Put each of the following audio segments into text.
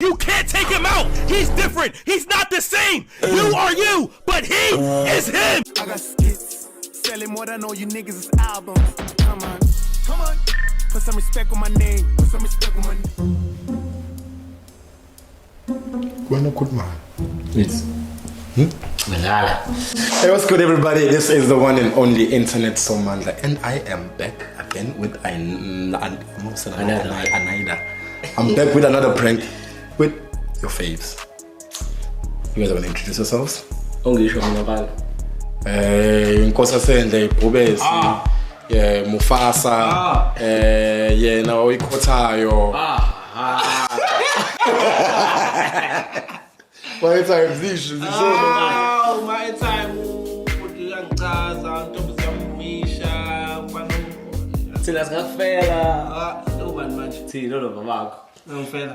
You can't take him out. He's different. He's not the same. You are you, but he is him. I got skits, selling more than all you niggas is albums. Come on, come on. Put some respect on my name. Put some respect on my name. We're not good, man. It's Hey, what's good, everybody? This is the one and only Internet Somandla, and I am back again with another. I'm back with another prank with your faves. You guys want to introduce yourselves? Ongisho ngabani. Inkosi Sendle, Bubesi, yeah, Mufasa, yeah, now Ikhotayo. My time, this is Oh, my time. Uyangichaza Ntombi Misha, thina singafela. Lo bani manje? Thina lo babakho. Ngifela.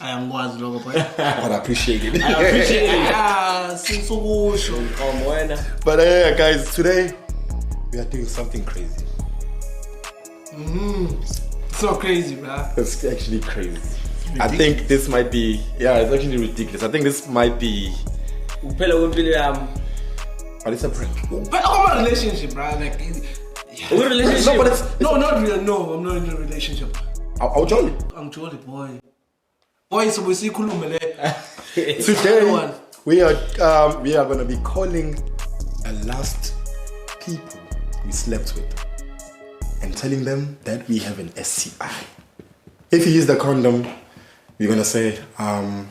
Ayangikwazi lokho boy. But I appreciate it. I appreciate it. Since ukusho ngqomo wena. But guys, today we are doing something crazy. So crazy, bro. It's actually crazy. I think this might be, it's actually ridiculous. I think this might be, Uphela kwempilo yami. but it's a prank. But I'm a relationship, bro. Like a relationship. No, but it's No, not real. No, I'm not in a relationship. I'll join you. I'm jolly boy. Boy, so we see khulume le. Today we are gonna be calling the last people we slept with and telling them that we have an STI. If you use the condom, we're gonna say the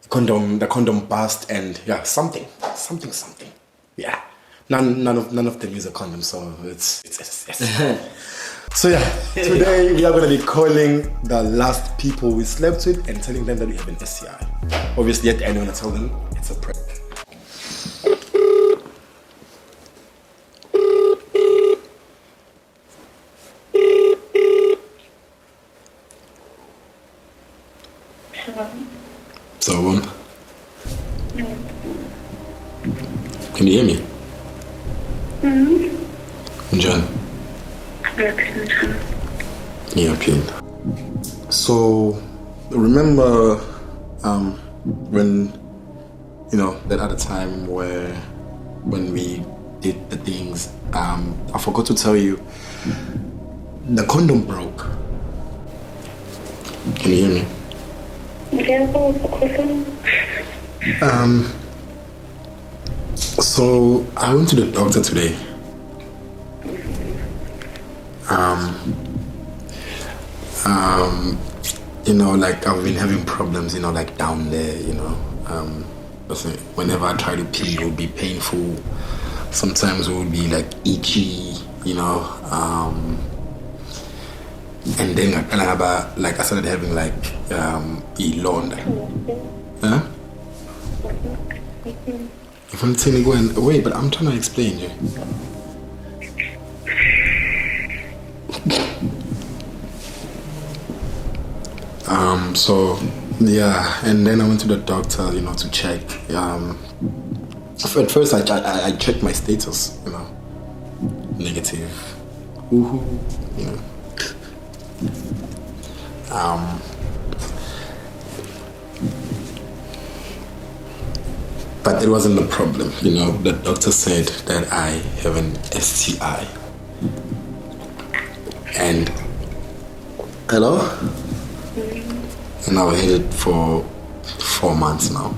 condom bust and something. Yeah. None of them use a condom, so it's So today we are gonna be calling the last people we slept with and telling them that we have an STI. Obviously at the end we're gonna tell them it's a prank. So can you hear me? John. Yeah, Pin. So remember when that other time when we did the things, I forgot to tell you the condom broke. Can you hear me? So I went to the doctor today. Like I've been having problems, like down there, whenever I try to pee, it would be painful. Sometimes it would be like itchy, and then I started having like elonda. Huh? If I'm telling you, go and wait, but I'm trying to explain you. And then I went to the doctor, to check. At first I checked my status, negative. Woohoo, But it wasn't the problem, The doctor said that I have an STI. And hello? And I've had it for 4 months now.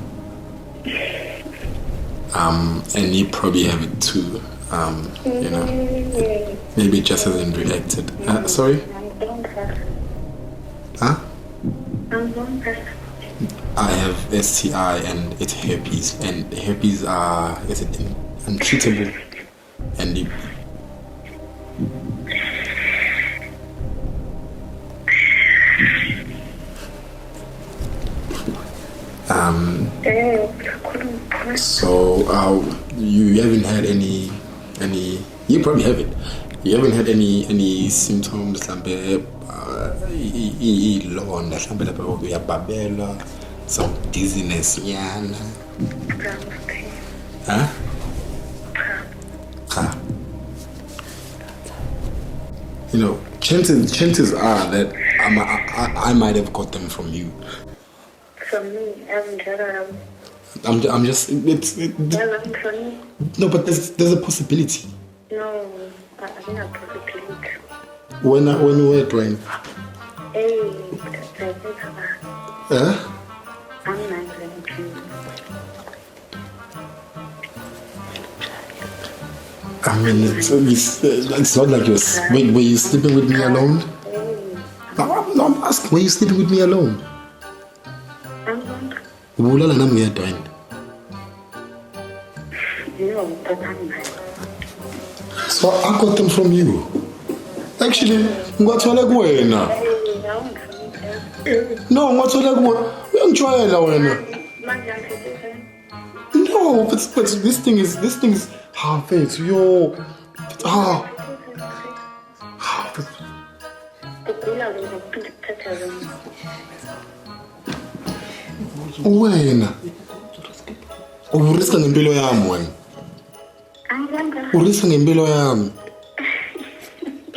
And you probably have it too. Maybe it just hasn't reacted. Sorry? Huh? I have STI and it's herpes, and herpes is it untreatable, and so you haven't had any you probably have it. You haven't had any symptoms like some dizziness, Huh? Chances are that I might have got them from you. from me. I'm just no, but there's a possibility. No, I think a possibility. When you were trying. Hey, I'm not I mean, it's not like were you sleeping with me alone? No, I'm asking, were you sleeping with me alone? No, but I'm not. So I got them from you. Actually, ngathola kuwena. No, ngathola kuwena. Uyangijwayela wena. No, but this thing is faith. Yo. Wena. Uriska ngempilo yami wena. Uriska ngempilo yami.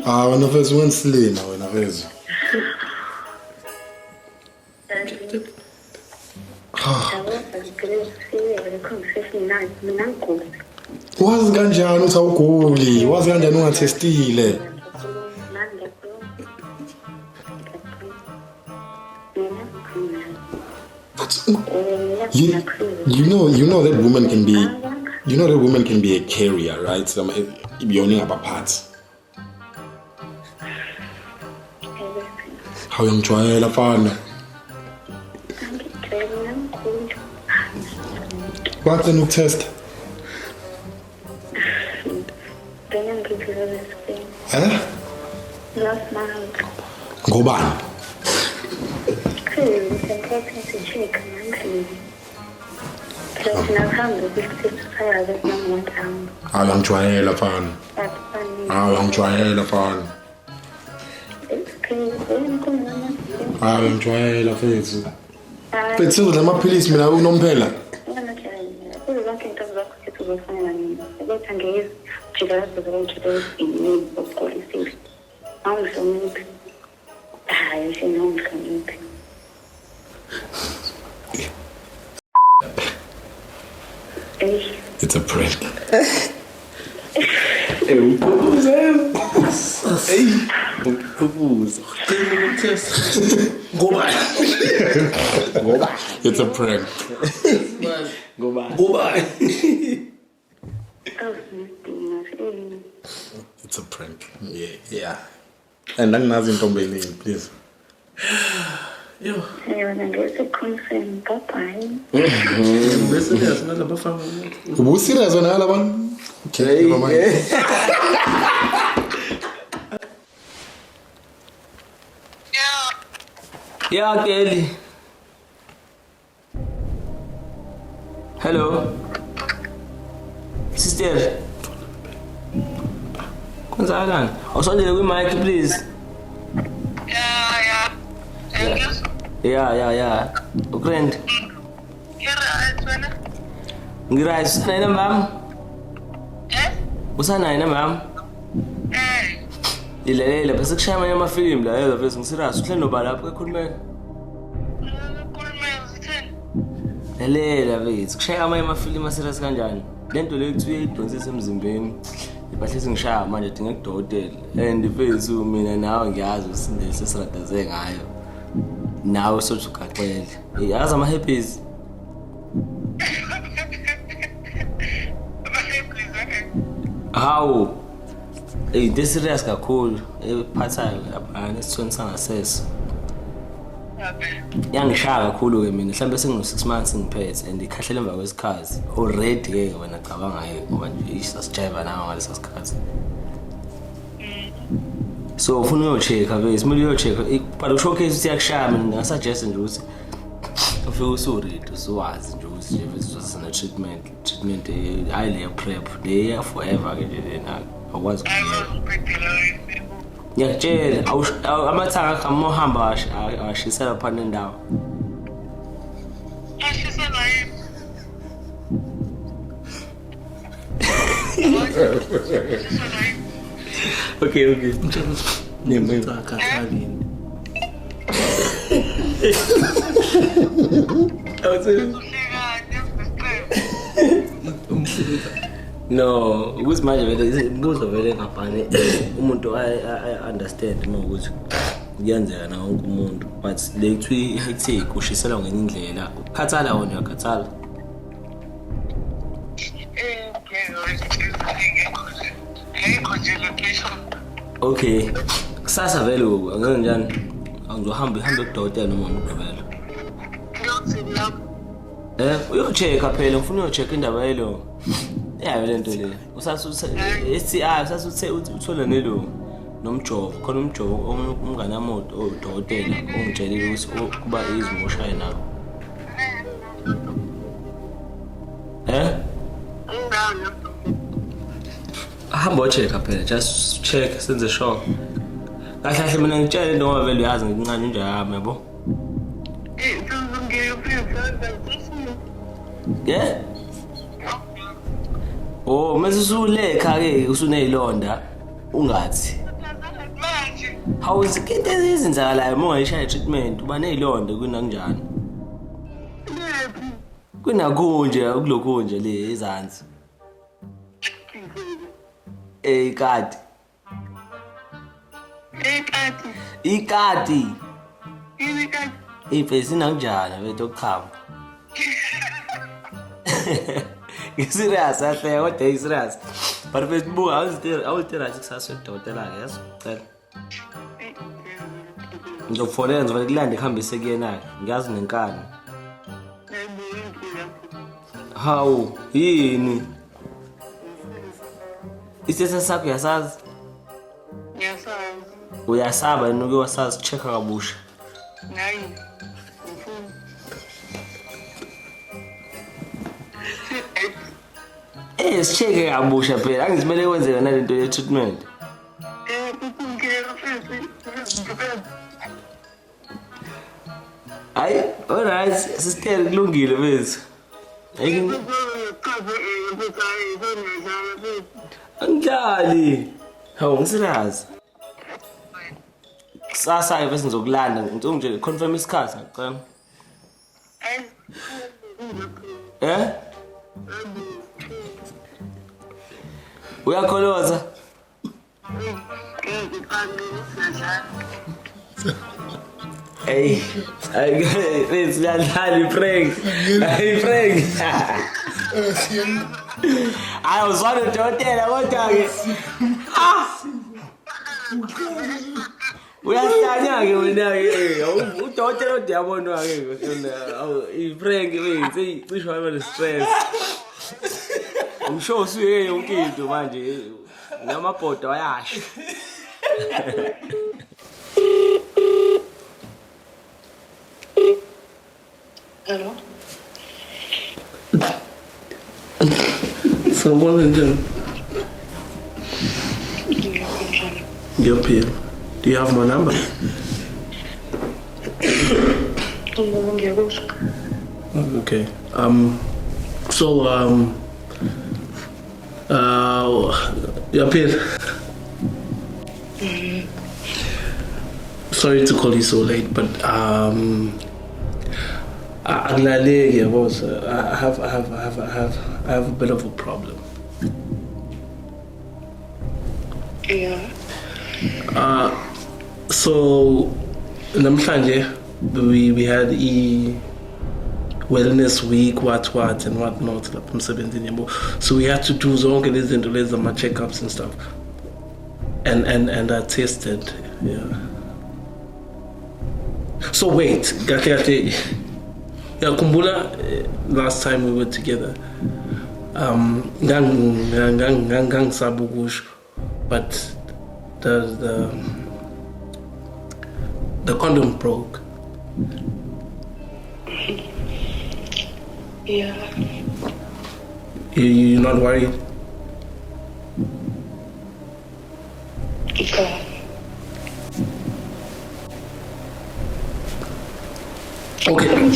Wena vez wensilina wena vez. Wazi kanjani uthi awuguli? Wazi kanjani ungathestile? You know that woman can be a carrier, right? So you're about parts. How young child of fun? What's the new test? Last month. Go back. How long trial of fun? How long trial of fun? How long trial of it? But so the police me unomphela. It's a prank. Go back. It's a prank. Go back. It's a prank. Yeah. And I'm not in Tombe, please. Yo. Confirm, bye-bye. Who's serious on all one? Okay, never mind. Yeah, Kelly. Hello. Sister. Konzakalani? Awusondele kwi-mic please. Yeah. Ukrend. Ngiright, usanayo nambam? Usanayo nambam? Ilalele bese kushaya amanye amafilimu la yela bese ngisirious uhleli noba lapho ekhulumeni. Lalela bese kushaya amanye amafilimu asirious kanjani? Lento le kuthiwe idonsisa emzimbeni. Ibahlezi ngishaya manje dinga kudokotela. And bese mina nawe ngiyazi usindise siradaze ngayo. Nawe sothi ugaxele. Yazi ama happies. How? This serious kakhulu ephathayo lapha nesithweni sangasese. Yangishaya kakhulu ke mina mhlambe sengino 6 months ngiphethe and ikhahlela emva kwesikhathi. Already ke wena cabanga ngayo ngoba nje isasijiva nawe ngaleso sikhathi. So ufuna uyochecka bese kumele uyochecka but ushowcase uthi yakushaya mina ngasuggest nje ukuthi ufike usuready usuwazi nje ukuthi nje uzosana treatment hayi le prep le forever ke nje na akwazi ukuyela. Ngiyakutshela amathanga amohamba ashisela phana endawo. Ashisela yini? Okay. Name No, ukuthi manje vele imbuzo vele ngabhane umuntu I understand uma ukuthi kuyenzeka na wonke umuntu but lethu ithi kushisela ngenye indlela ukhathala wona uyakhathala okay kusasa vele angeke njani angizohamba kudokotela noma ngikuvela uyochecka phela ngifuna uyochecka indaba yelo yayo lento le usasuthe uthola nelo nomjovo khona umjovo umngane amoto odokotela ongitshelile ukuthi kuba izimoshaye nawo hamba ochecka phela just check senze sure kahle kahle mina ngitshele noma vele uyazi ngincane nje yami yabo yeah oh mase usulekha ke usunezilonda ungathi how is it izenzakalayo uma ungayishaya treatment uba nezilonda kunanjani kunakunje kulokho nje le ezansi ikati ifesi nanjani bethu okukhamba serious ahle kodwa serious but Facebook awuzitela kusasa udokotela ke yazi cela ngizokufonela ngizobe kulanda ikhambise kuyena ke ngiyazi nenkani how yini isesa sakho yasazi uyasaba noke wasazi checka kabusha hayi sicheke kabusha phela angizimele wenze yona lento ye treatment hayi alright sister kulungile bese angidlali hawu ngisirazi kusasa bese ngizokulanda ngicela nje confirm isikhathi ngicela uyakholoza hey it's la prank I was on the hotel kodwa ke uyasanya ke wena ke udokotela odiyabona ke i-prank wenze cishe waba ne-stress umsho usuye yonke into manje namabhodo ayasha hello Someone in there. Yep, here. Do you have my number? Okay. Yep, here. Sorry to call you so late, but I have a bit of a problem. Yeah. So namhlanje we had wellness week what and whatnot lapha emsebenzini yabo, so we had to do zonke lezi zinto lezi ama checkups and stuff, and I tested. Yeah. So wait, kahle yakhumbula last time we were together, ngangisaba ukusho, but the condom broke. Yeah. You're not worried? Okay. Okay.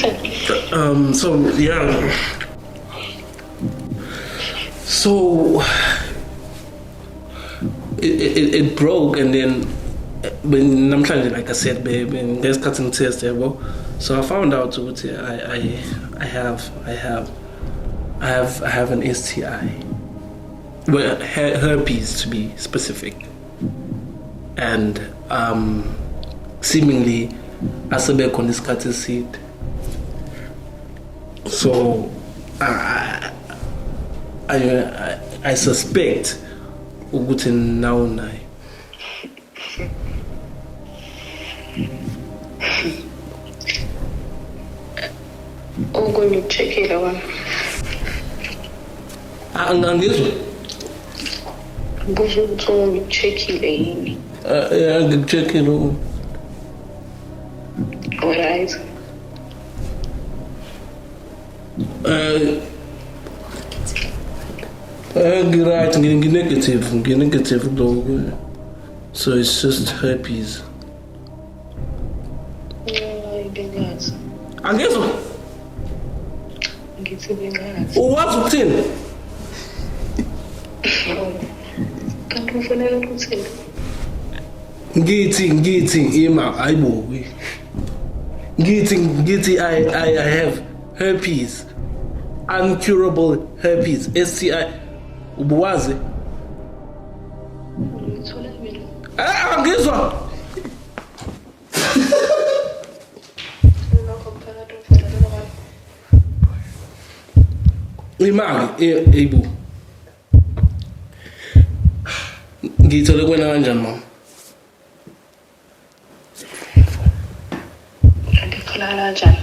So yeah. So it broke, and then namhlanje like I said ngesikhathi ngitest yabo, so I found out ukuthi I have an STI, well, herpes to be specific, and seemingly asabe khona isikhathi eside. So I suspect ukuthi now nayo. Ukucheckile wena. Angangizwa. Busho ukuthi ungicheckile yini? Ngikucheckile. Alright. Right, negative though. So it's just herpes. Bengazi. Angizwa. Ngithi bengazi. Uwazi ukuthini? Kanti ufanele ukuthini? Ngithi ima ayibo. Ngithi I have herpes. Uncurable herpes, STI. Ubuwazi? Ngithola mina. Angizwa. Imali eyibu. Ngithole kwena kanjani mama? Ngikholala kanjani?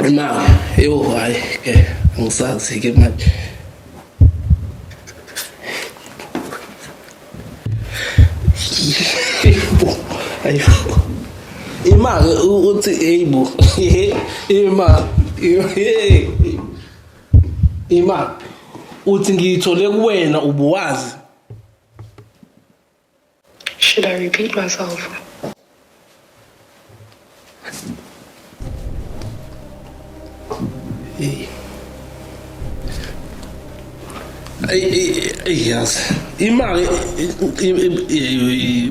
Imali, hayi ke angisazi ke manje. Ayo. Imali uthi eyibo. Imali uthi ngiyithole kuwena ubuwazi. Should I repeat myself? Yes. Imali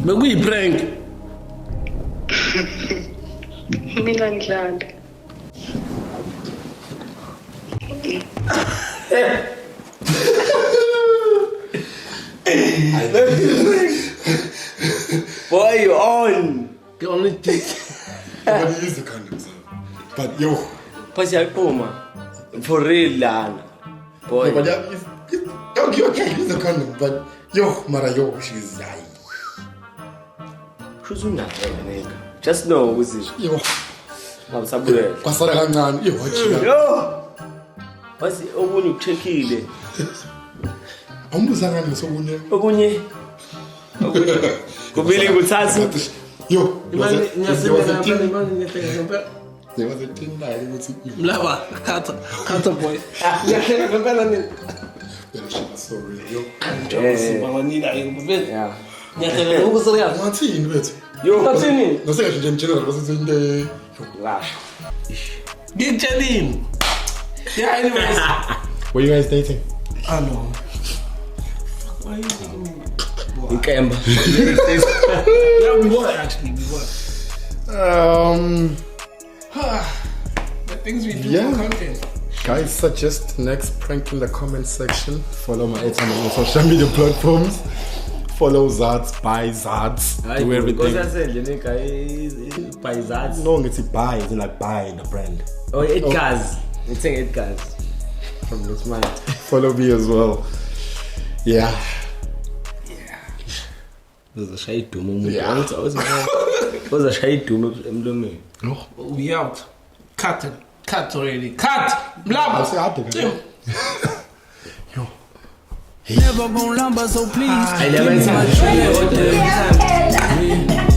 bekuyiprank. Mina ngidlala. Boy, you on? Get on the dick. Nobody use the condoms, but yo. Pas yaqoma. For real lana. Boy. No, but okay, use the condom, but yo, mara yo, she's dying. Who's not nigga? Just know who's this. Yo, Ngabusabule. kwasala kancane, yo, wachiya. Yo. Basi okunye ukucheckile. Awumbuza ngani sokunye? Okunye. Kumele nguthathe. Yo, Imali ngiyasebenza there was a thing like ukuthi Mlaba, khatha boy. Ngiyahleka ngempela nini? Phela shit so real, yo. Ngiyakusiba nganina ngempela. Yeah. Ngiyahleka ukuserious. Ngathini bethu? Yo. Ngathini? Nosengasho nje general bese into Lash. Ngitshelini. Yeah, anyways. Were you guys dating? I know. Why are you taking me? Ikemba. Yeah, we were actually. The things we do Yeah. for content. Guys, suggest next prank in the comment section. Follow my Airtime on social media platforms. Follow Zats, buy Zats, do everything. Because I said, nigga, by that. No, it's buy, it's like buy the brand. Oh, 8 cars. It's saying 8 cars. From this man. Follow me as well. Yeah. There's a shade to me. Yeah. There's a shade to me. No. We out. Cut it. Cut already. Cut. Blah. I'll say I did it. Never gonna lumber, so please. I never said